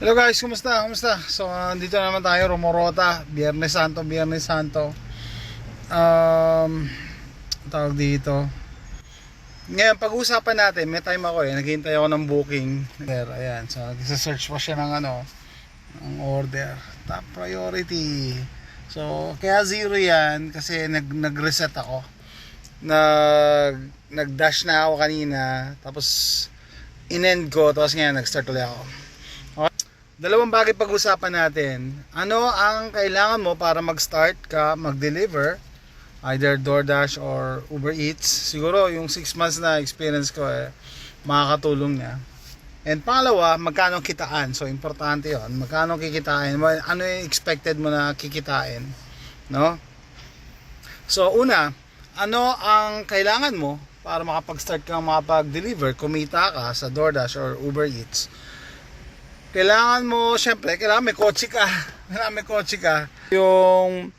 Hello guys, kumusta? Kumusta? So, dito naman tayo, Rumorota, Biyernes Santo, Biyernes Santo. Tawag dito. Ngayon, pag-usapan natin, may time ako naghihintay ako ng booking. Ayan, so, nag-search pa siya ng ng order. Top priority. So, kaya zero yan, kasi nag-reset ako. Nag-dash na ako kanina, tapos in-end ko, tapos ngayon, nag-start ulit ako. Dalawang bagay pag-usapan natin. Ano ang kailangan mo para mag-start ka, mag-deliver, either DoorDash or Uber Eats. Siguro yung 6 months na experience ko makakatulong niya. And pangalawa, magkano kitaan. So importante 'yon. Magkano kikitain? Ano yung expected mo na kikitain, no? So una, ano ang kailangan mo para makapag-start ka, makapag-deliver, kumita ka sa DoorDash or Uber Eats? Kailangan mo, syempre, kailangan may kotse ka. Kailangan may kotse ka. Yung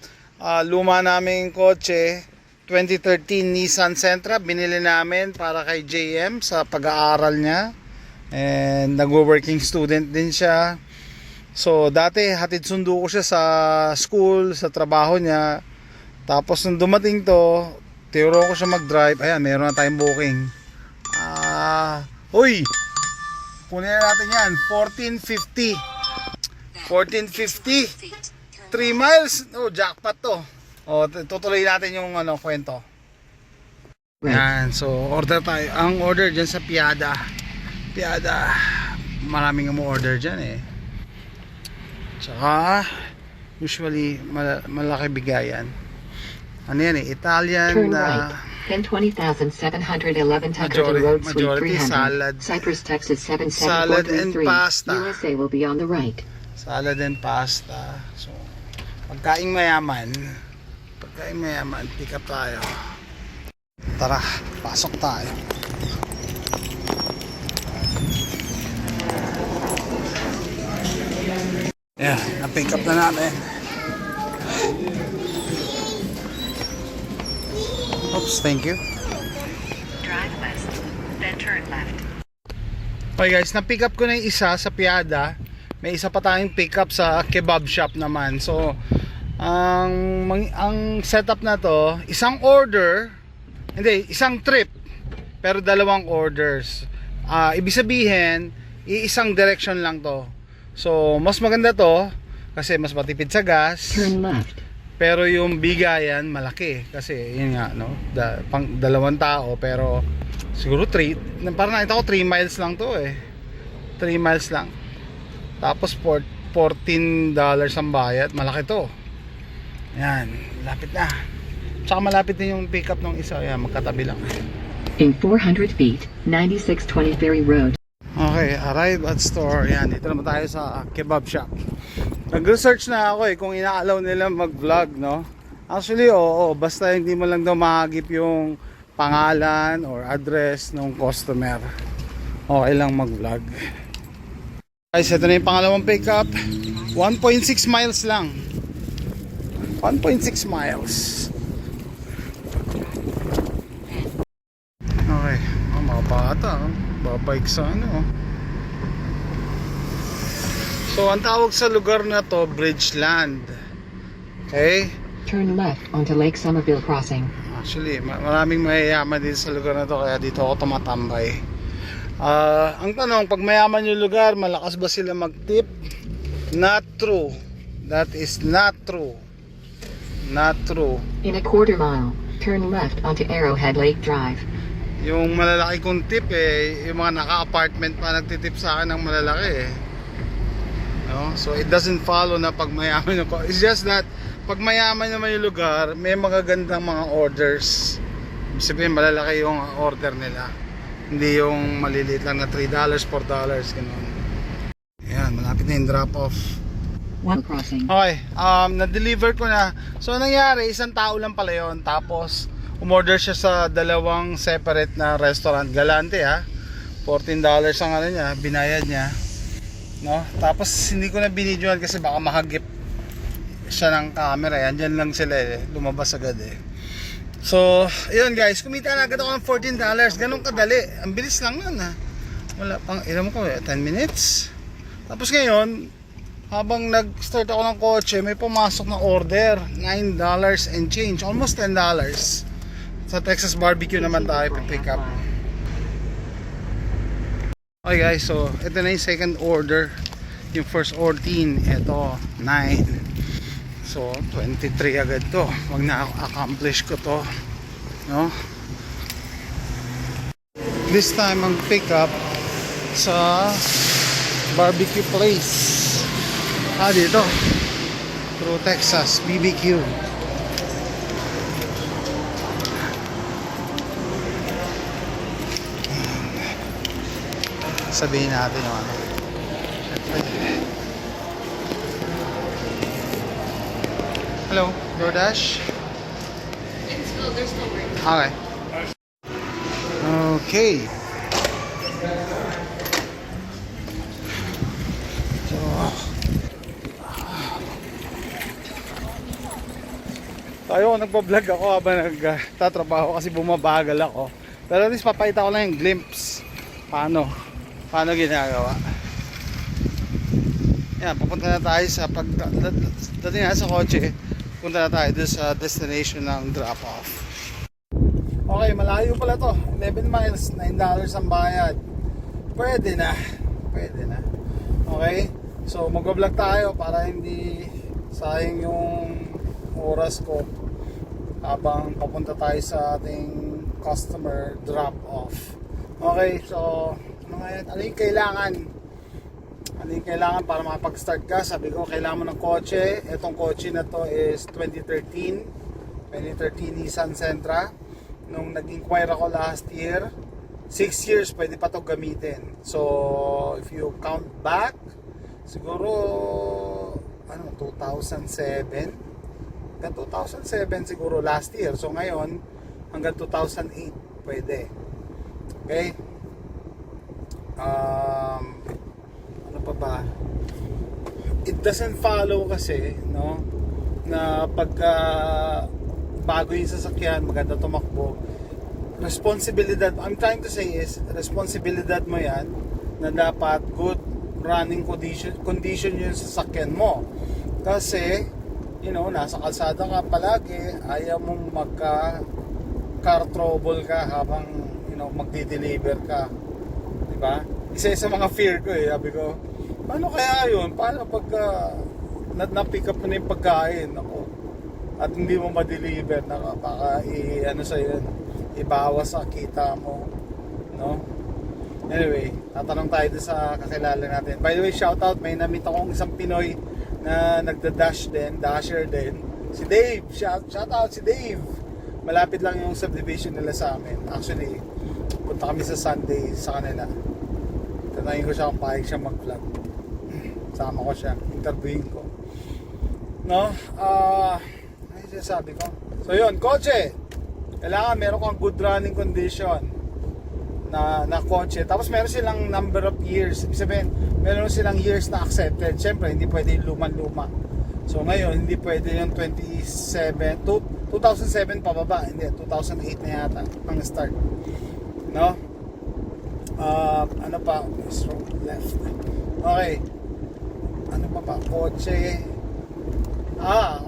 luma naming kotse, 2013 Nissan Sentra, binili namin para kay JM sa pag-aaral niya. And nagwo-working student din siya. So, dati hatid sundo ko siya sa school, sa trabaho niya. Tapos nung dumating to, tiro ko siya mag-drive. Ayan, meron na tayong booking. Uy! Kunin na natin yan, 1450. 1450. 3 miles. Oh, jackpot to. Oh, tutuloy natin yung kwento. Yan, so order tayo. Ang order dyan sa Piada. Piada. Maraming order dyan Tsaka, usually, malaki bigayan. Ano yan Italian na... Then 20,711 Tuckerton Road, Suite 300, salad, Cypress, Texas salad and 77433. pasta. USA will be on the right. Salad and pasta. So, pagkain mayaman, pick up tayo. Tara, pasok tayo. Yeah, na-pick up na natin. Oops, thank you. Drive west, then turn left. Okay guys, na-pick up ko na yung isa sa Piada. May isa pa tayong pick up sa kebab shop naman. So, ang setup na to, isang trip, pero dalawang orders. Ibig sabihin, isang direction lang to. So, mas maganda to kasi mas matipid sa gas. Turn left. Pero yung bigayan malaki kasi yun nga pang dalawang tao, pero siguro 3, parang nakita ko 3 miles lang to 3 miles lang. Tapos $14 ang bayad, malaki to. Yan, lapit na. Tsaka malapit din yung pick up ng isa, yan, magkatabi lang. In 400 feet, 9620 Ferry Road. Okay, arrive at store. Yan, dito naman tayo sa kebab shop. Nag-research na ako kung ina-allow nila mag-vlog, no? Actually, oo, basta hindi mo lang daw mahagip yung pangalan or address ng customer. Okay lang mag-vlog. Guys, ito na yung pangalawang pick-up. 1.6 miles lang. 1.6 miles. Okay, mga bata, babike sa So, ang tawag sa lugar na to, Bridgeland. Okay? Turn left onto Lake Somerville Crossing. Actually, maraming mayayaman din sa lugar na to, kaya dito ako tumatambay. Ang tanong, pag mayaman yung lugar, malakas ba sila mag-tip? Not true. That is not true. Not true. In a quarter mile, turn left onto Arrowhead Lake Drive. Yung malalaki kong tip yung mga naka-apartment pa nagtitip sa akin ng malalaki no? So it doesn't follow na pag mayaman yung, it's just that pag mayaman naman yung lugar, may magagandang mga orders. Ibig sabihin malalaki yung order nila, hindi yung maliliit lang na $3, $4 ganun. Ayan, malapit na yung drop off. One crossing. Okay, na-deliver ko na. So nangyari, isang tao lang pala yun. Tapos umorder siya sa dalawang separate na restaurant. Galante $14 ang niya, binayad niya, no? Tapos hindi ko na binidyohan kasi baka mahagip siya ng camera. Yan, dyan lang sila lumabas agad So, ayun guys, kumita na agad ako ng $14. Ganun kadali, ang bilis lang nun Wala pang, ilan mo ko 10 minutes. Tapos ngayon, habang nag-start ako ng kotse, may pumasok na order, $9 and change, almost $10. Sa Texas Barbecue naman tayo pick up. Okay guys, so ito na yung second order. Yung first 14, ito 9. So 23 agad to. Wag na accomplish ko to, no? This time ang pick up sa barbecue place. Dito. True Texas BBQ. Sabihin natin yung ano. Hello, DoorDash? They're still working. Okay. Okay. So, tayo, nagpa-vlog ako habang nagtatrabaho kasi bumabagal ako. Pero at least papakita ko lang yung glimpse. Paano ginagawa. Yan, papunta na tayo sa dating na sa kotse, punta na tayo doon sa destination ng drop-off. Okay, malayo pala to. 11 miles, $9 ang bayad. Pwede na. Okay? So, mag-vlog tayo para hindi sayang yung oras ko habang papunta tayo sa ating customer drop-off. Okay, so ano yung kailangan? Ano yung kailangan para makapag-start ka? Sabi ko, kailangan mo ng kotse. Itong kotse na to is 2013 Nissan Sentra. Nung nag-inquire ako last year, 6 years pwede pa to gamitin. So if you count back, siguro 2007 hanggang 2007 siguro last year. So ngayon hanggang 2008 pwede. Okay? Ano pa ba? It doesn't follow kasi, no? Na pagka bago yung sasakyan, maganda tumakbo. Responsibilidad, I'm trying to say is, responsibilidad mo yan na dapat good running condition yung sasakyan mo. Kasi, nasa kalsada ka palagi, ayaw mong car trouble ka habang magdi-deliver ka, di ba? Isa sa mga fear ko sabi ko, paano kaya yun? Paano pagka na-pick up mo na yung pagkain ako at hindi mo ma-deliver, baka ibawas sa kita mo, no? Anyway, tatanong tayo doon sa kakilala natin. By the way, shout out, may namit akong isang Pinoy na dasher din, si Dave. Shout out si Dave. Malapit lang yung subdivision nila sa amin. Actually, punta kami sa Sunday sa kanila. Tanungin ko siya kung pahig siya mag-vlog. Sama ko siya, interviewin ko. No? Ano yung sinasabi ko? So yun, kotse. Kailangan meron kang good running condition na kotse. Tapos meron silang number of years. Ibig sabihin, meron silang years na accepted. Siyempre, hindi pwede yung luma-luma. So ngayon, hindi pwede yung 2007 pababa. Hindi, 2008 na yata ang start. No? Ano pa? Left. Okay. Ano pa ba? Kotse.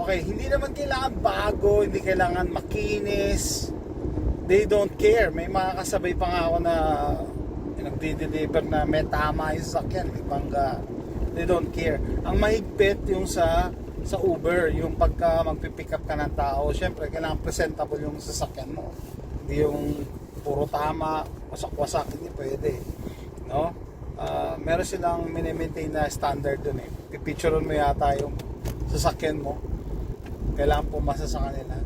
Okay. Hindi naman kailangan bago. Hindi kailangan makinis. They don't care. May mga kasabay pa nga ako na nagdi-deliver na may tama yung sasakyan. Ibangga. They don't care. Ang mahigpit yung sa Uber, yung pagka magpipick up ka ng tao, syempre kailangan presentable yung sasakyan mo. Hindi yung puro tama, wasak-wasak, hindi pwede. No? Meron silang mini-maintain na standard dun Pipicturean mo yata yung sasakyan mo. Kailangan pumasa sa kanila.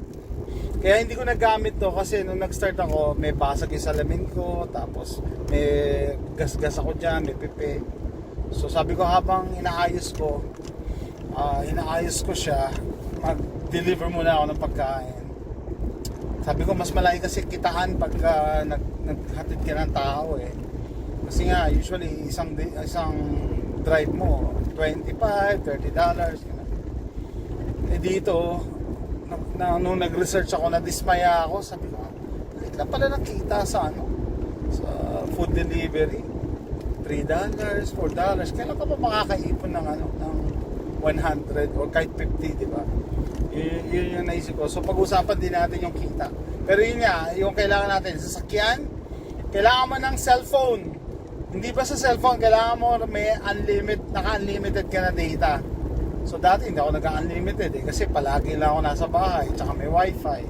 Kaya hindi ko nagamit to kasi nung nag-start ako, may basag yung salamin ko, tapos may gas-gas ako dyan, may pipi. So sabi ko habang inaayos ko siya, mag-deliver muna ako ng pagkain. Sabi ko mas malaki kasi kitaan pagka naghatid ka ng tao Kasi nga usually isang drive mo $25, $30 dito nung nag-research ako, na-dismaya ako, sabi ko, balik na pala nakita sa sa food delivery. $3, $4. Kailan ka pa makakaipon ng ano, ng 100 or kahit 50, di ba? Yun yung naisip ko. So pag-usapan din natin yung kita. Pero yun nga, yung kailangan natin, sasakyan, kailangan mo ng cellphone. Hindi ba sa cellphone, kailangan mo may naka-unlimited ka na data. So dati hindi ako naka-unlimited kasi palagi lang ako nasa bahay, tsaka may wifi.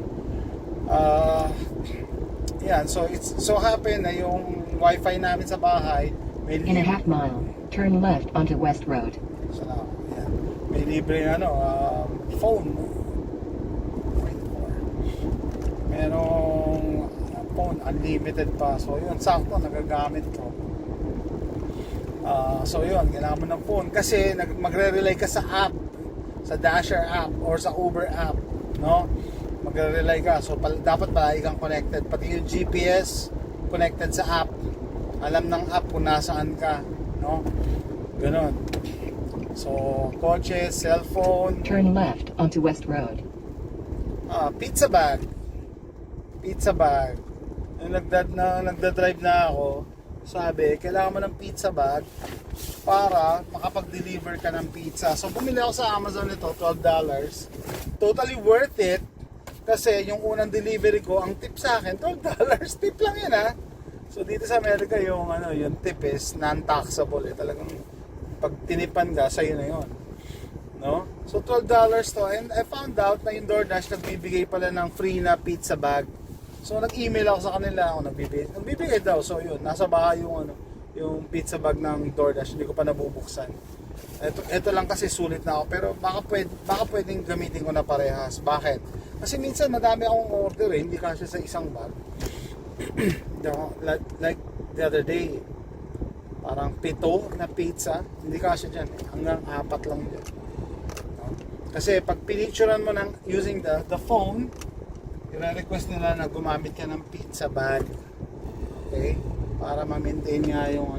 Yan, so it's so happen na yung wifi namin sa bahay, may In a half mile, turn left onto West Road. Salamat. Yan. May libre phone. Merong phone, unlimited pa. So yun, sakto, nagagamit ko. So yun, kailangan mo ng phone. Kasi magre-rely ka sa app. Sa Dasher app or sa Uber app. No? Magre-rely ka. So dapat palagi kang connected. Pati yung GPS, connected sa app. Alam ng app kung nasaan ka. No? Ganon. So, kotse, cellphone. Turn left onto West Road. Pizza bag. Pizza bag. Nung nagda-drive na ako, sabi, kailangan mo ng pizza bag para makapag-deliver ka ng pizza. So, bumili ako sa Amazon nito, $12. Totally worth it. Kasi yung unang delivery ko, ang tip sa akin, $12. Tip lang yan, ha. So, dito sa Amerika, yung tip is non-taxable. Talagang pag tinipan ka, sa'yo na yun. No? So, $12 to. And I found out na yung DoorDash nagbibigay pala ng free na pizza bag. So, nag-email ako sa kanila. Nagbibigay daw. So, yun. Nasa bahay yung pizza bag ng DoorDash. Hindi ko pa nabubuksan. Ito lang kasi sulit na ako. Pero baka pwedeng gamitin ko na parehas. Bakit? Kasi minsan madami akong order eh. Hindi kasi sa isang bag. Like the other day, parang 7 na pizza. Hindi kasi dyan eh. Hanggang 4 lang dyan. Kasi pag pinicturean mo using the phone, i-request nila na gumamit ka ng pizza bag. Okay? Para ma-maintain nga yung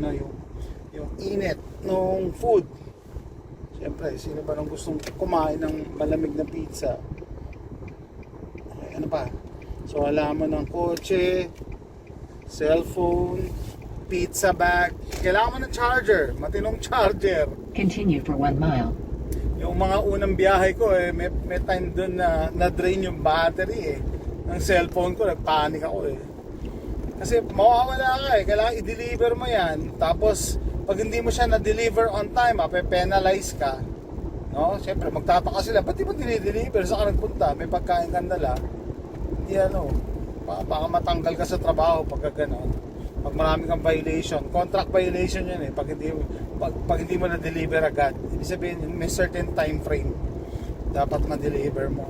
init ng food. Siyempre, sino ba nang gustong kumain ng malamig na pizza? Okay, ano pa? So, alam mo ng kotse, cellphone, pizza bag. Kailangan mo ng charger, matinong charger. Continue for 1 mile. Yung mga unang biyahe ko may time doon na na-drain yung battery ng cellphone ko, nagpanic ako Kasi mawawala ka kailangan i-deliver mo yan. Tapos pag hindi mo siya na-deliver on time, pe-penalize ka. No? Siyempre magtataka sila, ba't di mo dinideliver? Saan ka nagpunta? May pagkain kang dala. Hindi baka matanggal ka sa trabaho pagka gano'n. Pag marami kang violation, contract violation yun pag hindi mo na-deliver agad. Ibig sabihin, may certain time frame dapat ma-deliver mo.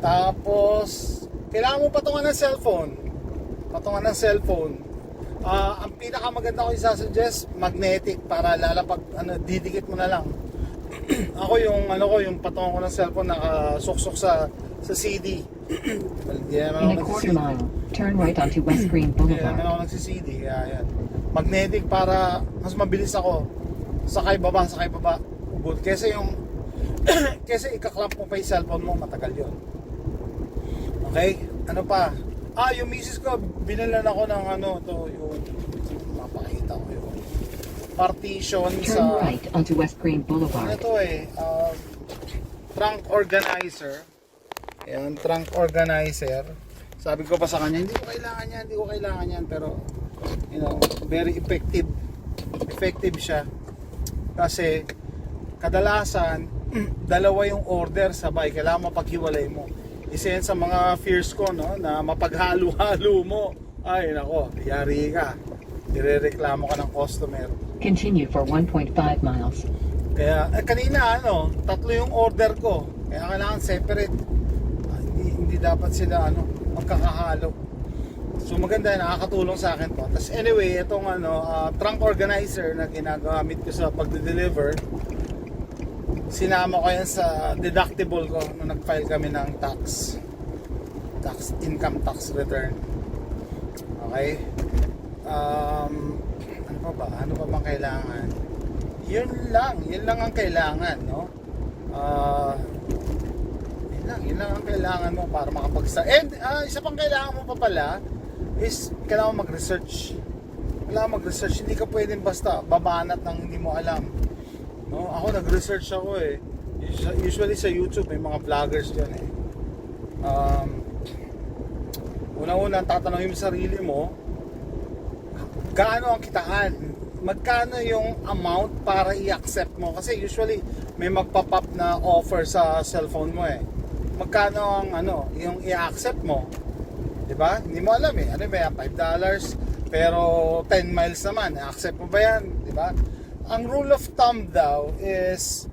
Tapos, kailangan mo patungan ng cellphone. Ang pinakamaganda ko isasuggest, magnetic para lalapag, didikit mo na lang. Ako yung patungan ko ng cellphone nakasuksok sa CD. In a quarter mile, turn right onto West Green Kaya Boulevard. ako nagsi-CD. Kaya yan. Magnetic para mas mabilis ako. Sakay baba. Ubod. Kesa ikaklamp mo pa yung cellphone mo, matagal yun. Okay? Ano pa? Yung misis ko, binalan ako ng yung mapakita ko yung partition Turn sa right onto West Green Boulevard. ito trunk organizer. Ayan, trunk organizer. Sabi ko pa sa kanya, hindi ko kailangan yan, pero very effective. Effective siya. Kasi kadalasan dalawa yung order sabay, kailangan mapaghiwalay mo. Isa yan sa mga fears ko, na mapaghalo-halo mo. Ay nako, yari ka. Irereklamo ka ng customer. Continue for 1.5 miles. Kaya kanina 3 yung order ko. Kaya kailangan separate. Hindi dapat sila magkakahalo. So maganda, nakakatulong sa akin to. Tapos anyway, itong trunk organizer na ginagamit ko sa pagde-deliver, sinama ko yan sa deductible ko nung nag-file kami ng income tax return. Okay? Ano pa bang kailangan? Yun lang ang kailangan, no? Yun lang ang kailangan mo para makapag-start. And isa pang kailangan mo pa pala is kailangan mag-research. Kailangan mag-research. Hindi ka pwedeng basta babanat ng hindi mo alam. No? Ako nag-research ako eh. Usually sa YouTube may mga vloggers dyan eh. Una-una, tatanungin mo sarili mo, gaano ang kitaan? Magkano yung amount para i-accept mo? Kasi usually may magpa-pop na offer sa cellphone mo eh. Magkano ang yung i-accept mo? 'Di ba? Hindi mo alam eh. Ano ba yan? $5 pero 10 miles naman. I-accept mo ba yan? 'Di ba? Ang rule of thumb daw is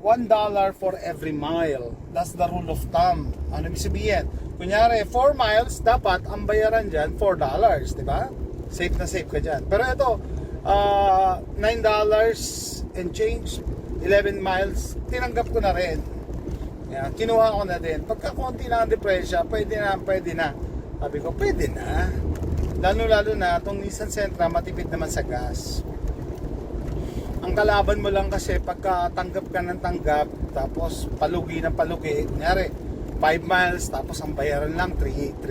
$1 for every mile. That's the rule of thumb. Ano ibig sabihin? Kunyari, 4 miles, dapat ang bayaran dyan $4. Di ba? Safe na safe ka dyan. Pero ito, $9 and change, 11 miles, tinanggap ko na rin. Yan, kinuha ko na din. Pagka konti na ang depresya, pwede na. Sabi ko, pwede na. Lalo na, itong Nissan Sentra, matipid naman sa gas. Ang kalaban mo lang kasi pagka tanggap ka ng tanggap, tapos palugi ng palugi, kunyari 5 miles, tapos ang bayaran lang $3.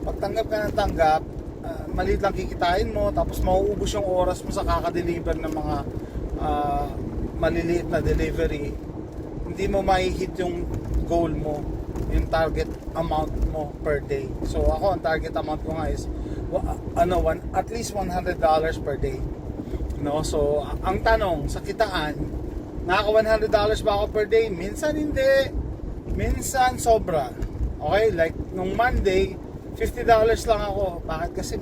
Pag tanggap ka ng tanggap, maliit lang kikitain mo, tapos mauubos yung oras mo sa kakadeliver ng mga maliliit na delivery. Hindi mo mai-hit yung goal mo, yung target amount mo per day. So ako, ang target amount ko nga is at least $100 per day. No, so ang tanong sa kitaan, nakaka $100 ba ako per day? Minsan hindi, minsan sobra. Okay, like nung Monday, $50 lang ako. Bakit? Kasi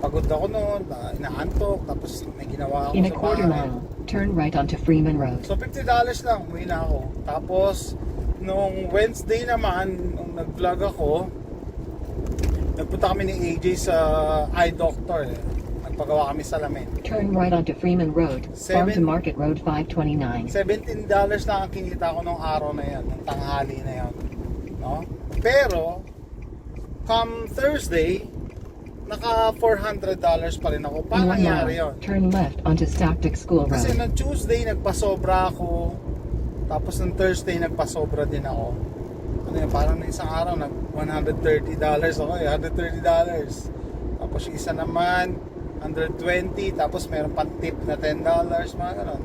pagod ako noon, inaantok, tapos may ginawa ako In a sa quarter bahay. mile, turn right onto Freeman Road. So $50 lang, umuwi na ako. Tapos nung Wednesday naman, nung nag-vlog ako, nagpunta kami ni AJ sa eye doctor eh. Nagpagawa kami salamin. Turn right onto Freeman Road, Farm to Market Road 529. $17 lang ang kinita ko nung araw na yan, nung tanghali na yan. No? Pero, come Thursday, naka $400 pa rin ako. In Paano 1 nangyari yun? mile, turn left onto Stactic School Kasi Road. nung Tuesday, nagpasobra ako. Tapos nung Thursday, nagpasobra din ako. Ano yun, parang na isang araw, nag $130 ako eh, $130. Tapos yung isa naman, $120, tapos meron pang tip na $10, mga ganon.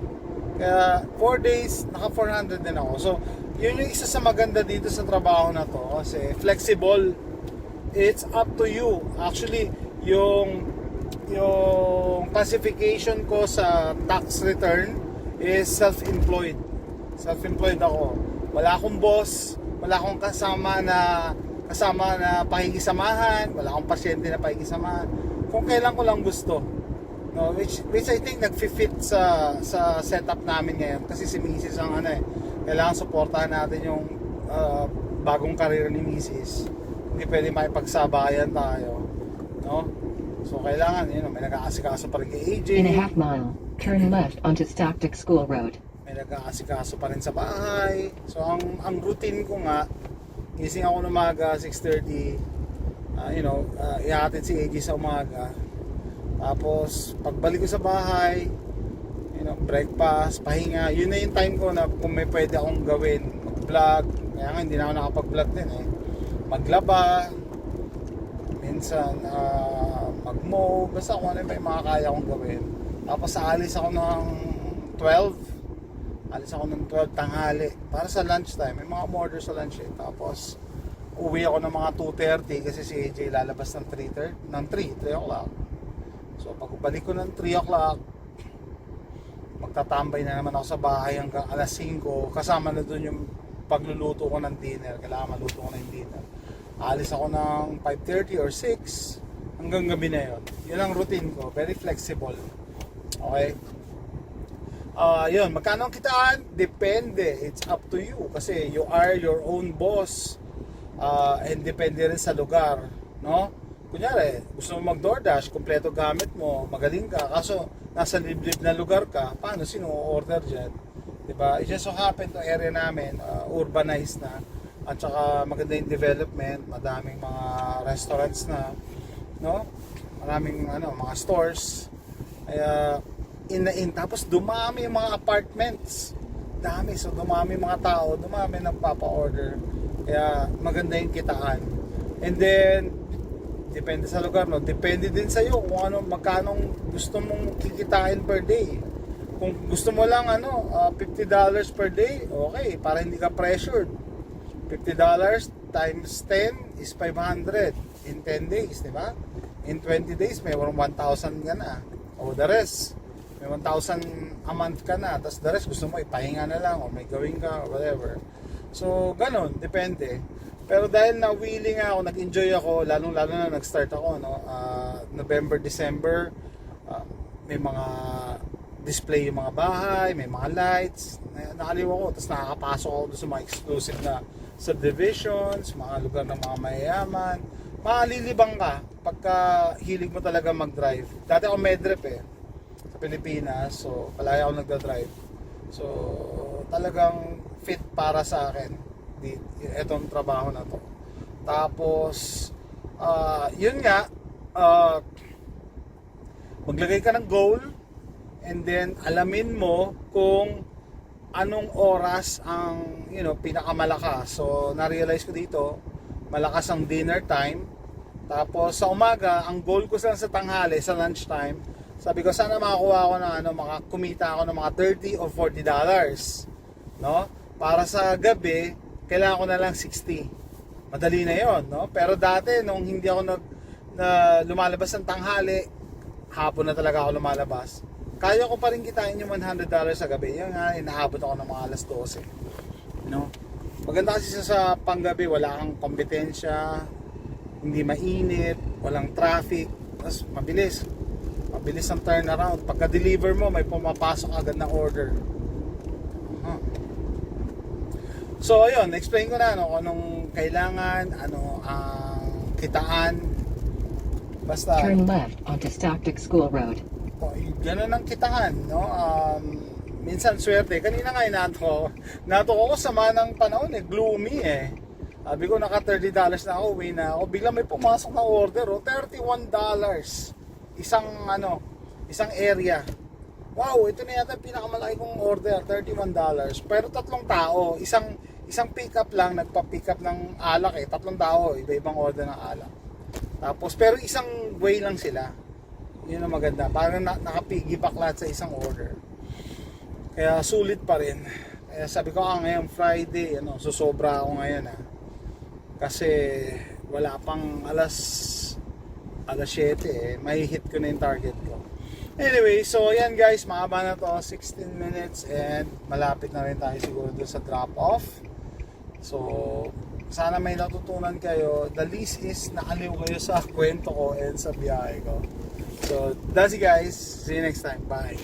Kaya 4 days, naka 400 din ako. So, yun yung isa sa maganda dito sa trabaho na to. Kasi flexible, it's up to you. Actually, yung classification ko sa tax return is self-employed. Self-employed ako. Wala akong boss, wala akong kasama na pakikisamahan, wala akong pasyente na pakikisamahan. Kung kailan ko lang gusto. No, which I think nagfi-fit sa setup namin ngayon kasi si Mrs. ang kailangan suportahan natin yung bagong karir ni Mrs. Hindi pwede makipagsabayan tayo, no? So kailangan may nag-aasikaso pa rin kay AJ. In a half mile, turn left onto Stactic School Road. May nag-aasikaso pa rin sa bahay. So ang routine ko nga, gising ako ng umaga 6:30. Ihatid si AJ sa umaga. Tapos pagbalik ko sa bahay, breakfast, pahinga. Yun na yung time ko na kung may pwede akong gawin, mag-vlog. Kaya nga hindi na ako nakapag-vlog din eh. Maglaba, minsan mag-mow, basta kung ano yung mga kaya kong gawin. Tapos aalis ako ng 12 tanghali para sa lunch time. May mga order sa lunch eh. Tapos uwi ako ng mga 2:30 kasi si AJ lalabas ng 3 o'clock. So pagbalik ko ng 3 o'clock, magtatambay na naman ako sa bahay hanggang alas 5. Kasama na dun yung pagluluto ko ng dinner. Kailangan maluto ko na yung dinner. Alis ako ng 5:30 or 6 hanggang gabi na yun. Yun ang routine ko. Very flexible. Okay? Yun, magkano ang kitaan? Depende. It's up to you. Kasi you are your own boss. And depende rin sa lugar. No? Kunyari, gusto mo mag-DoorDash, kompleto gamit mo, magaling ka. Kaso, nasa liblib na lugar ka, paano? Sino order dyan? Diba? It just so happen to area namin, urbanized na. At saka maganda yung development, madaming mga restaurants na, no? Maraming mga stores. Kaya tapos dumami yung mga apartments. Dami, so dumami mga tao, dumami nagpapa-order. Kaya maganda yung kitaan. And then depende sa lugar, no? Depende din sa iyo kung ano, magkano gusto mong kikitain per day. Kung gusto mo lang $50 per day, okay, para hindi ka pressured. $50 times 10 is 500 in 10 days, di ba? In 20 days, may 1,000 ka na. O the rest, may 1,000 a month ka na. Tapos the rest, gusto mo ipahinga na lang o may gawin ka, whatever. So, ganun, depende. Pero dahil na willing ako, nag-enjoy ako, lalong-lalo na nag-start ako, no? November, December, may mga display yung mga bahay, may mga lights, nakaliw ako, tapos nakakapasok ako doon sa mga exclusive na subdivisions, mga lugar ng mga mayayaman. Malilibang ka pagka hilig mo talaga mag-drive. Dati ako medrep sa Pilipinas, so palagi ako nagda-drive. So talagang fit para sa akin itong trabaho na to. Tapos yun nga, maglagay ka ng goal and then alamin mo kung anong oras ang pinakamalakas. So na-realize ko dito, malakas ang dinner time. Tapos sa umaga, ang goal ko sa tanghali, sa lunch time, sabi ko sana makakuha ako ng kumita ako ng mga $30 o $40, no? Para sa gabi, kailangan ko na lang 60. Madali na 'yon, no? Pero dati nung hindi ako lumalabas ng tanghali, hapon na talaga ako lumalabas. Kaya ko pa rin kitain yung $100 sa gabi. Yan nga, inaabot ako ng mga alas 12. No? Maganda kasi sa panggabi, wala kang kompetensya, hindi mainit, walang traffic, tapos mabilis. Mabilis ang turnaround. Pagka-deliver mo, may pumapasok agad na order. So, ayun, explain ko na kung anong kailangan, ano ang kitaan. Basta Turn left onto Stockton School Road. Ganun ang kitaan, no? Minsan swerte. Kanina nga nato ko sama ng panahon gloomy Sabi ko naka $30 na ako, uwi na ako. Bigla may pumasok na order, $31. Isang area. Wow, ito na yata pinakamalaki kong order, $31. Pero 3 tao, isang pick up lang, nagpa-pick up ng alak 3 tao, iba-ibang order ng alak. Tapos pero isang way lang sila. Yun ang maganda. Parang nakapiggyback lahat sa isang order. Kaya sulit pa rin. Kaya sabi ko ngayon Friday, susobra ako ngayon Kasi wala pang alas 7 may hit ko na yung target ko. Anyway, so yan guys, mahaba na to, 16 minutes and malapit na rin tayo siguro doon sa drop off. So sana may natutunan kayo. The least is naaliw kayo sa kwento ko and sa biyahe ko. So, that's it guys. See you next time. Bye.